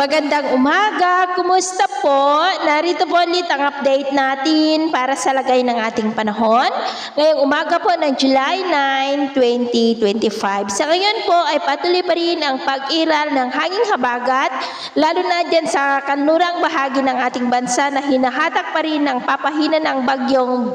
Magandang umaga, kumusta po? Narito po ulit ang update natin para sa lagay ng ating panahon. Ngayong umaga po ng July 9, 2025. Sa ngayon po ay patuloy pa rin ang pag-iral ng hanging habagat, lalo na dyan sa kanlurang bahagi ng ating bansa na hinahatak pa rin ang papahina ng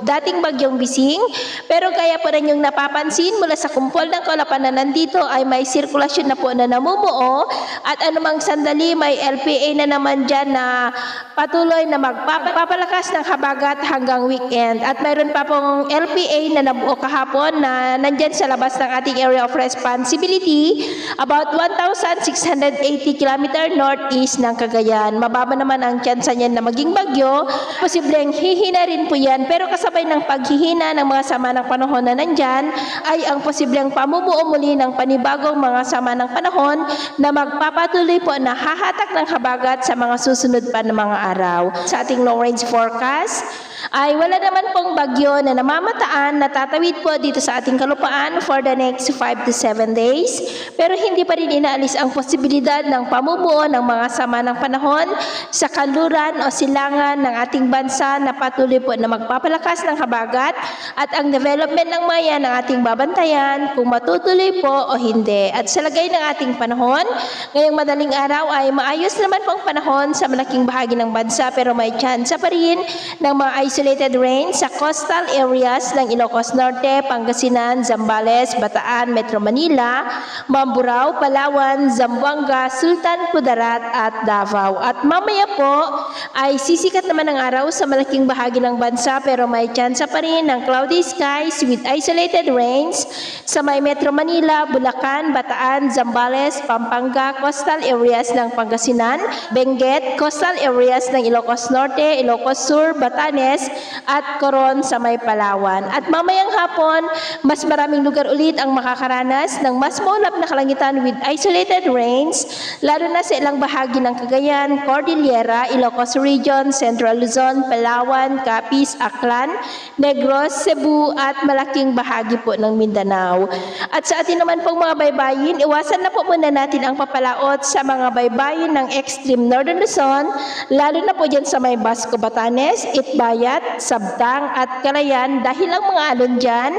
dating bagyong Bising. Pero kaya po rin yung napapansin mula sa kumpol ng kaulapan na nandito ay may sirkulasyon na po na namumuo at anumang sandali may LPA na naman dyan na patuloy na magpapalakas ng habagat hanggang weekend. At mayroon pa pong LPA na nabuo kahapon na nandyan sa labas ng ating area of responsibility about 1,680 km northeast ng Cagayan. Mababa naman ang tsansa niyan na maging bagyo. Posibleng hihina rin po yan, pero kasabay ng paghihina ng mga sama ng panahon na nandyan ay ang posibleng pamumuo muli ng panibagong mga sama ng panahon na magpapatuloy po na hahatak ng habagat sa mga susunod pa na mga araw. Sa ating long range forecast ay wala naman pong bagyo na namamataan na tatawid po dito sa ating kalupaan for the next 5 to 7 days. Pero hindi pa rin inaalis ang posibilidad ng pamumuo ng mga sama ng panahon sa kanluran o silangan ng ating bansa na patuloy po na magpapalakas ng habagat at ang development ng maya ng ating babantayan kung matutuloy po o hindi. At sa lagay ng ating panahon, ngayong madaling araw ay maayos naman pong panahon sa malaking bahagi ng bansa pero may tsansa pa rin ng mga isolated rain sa coastal areas ng Ilocos Norte, Pangasinan, Zambales, Bataan, Metro Manila, Mamburao, Palawan, Zamboanga, Sultan Kudarat at Davao. At mamaya po ay sisikat naman ang araw sa malaking bahagi ng bansa pero may tsansa pa rin ng cloudy skies with isolated rains sa may Metro Manila, Bulacan, Bataan, Zambales, Pampanga, coastal areas ng Pangasinan, Benguet, coastal areas ng Ilocos Norte, Ilocos Sur, Batanes, at Coron sa may Palawan. At mamayang hapon, mas maraming lugar ulit ang makakaranas ng mas maulap na kalangitan with isolated rains, lalo na sa ilang bahagi ng Cagayan, Cordillera, Ilocos Region, Central Luzon, Palawan, Capiz, Aklan, Negros, Cebu, at malaking bahagi po ng Mindanao. At sa atin naman pong mga baybayin, iwasan na po muna natin ang papalaot sa mga baybayin ng extreme Northern Luzon, lalo na po dyan sa may Basco, Batanes, Itbayat, Sabtang at Calayan dahil ang mga alon dyan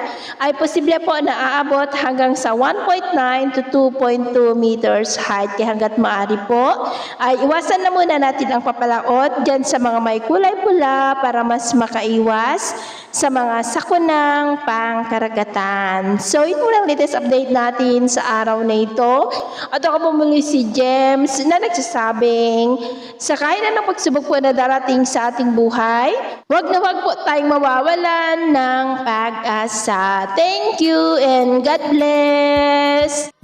ay posible po na aabot hanggang sa 1.9 to 2.2 meters height. Kaya hanggat maaari po ay iwasan na muna natin ang papalaot dyan sa mga may kulay pula para mas makaiwas sa mga sakunang pangkaragatan. So, ito lang latest update natin sa araw na ito. At ako po muli si James na nagsasabing sa kahit anong pagsubok po na darating sa ating buhay, wag na wag po tayong mawawalan ng pag-asa. Thank you and God bless!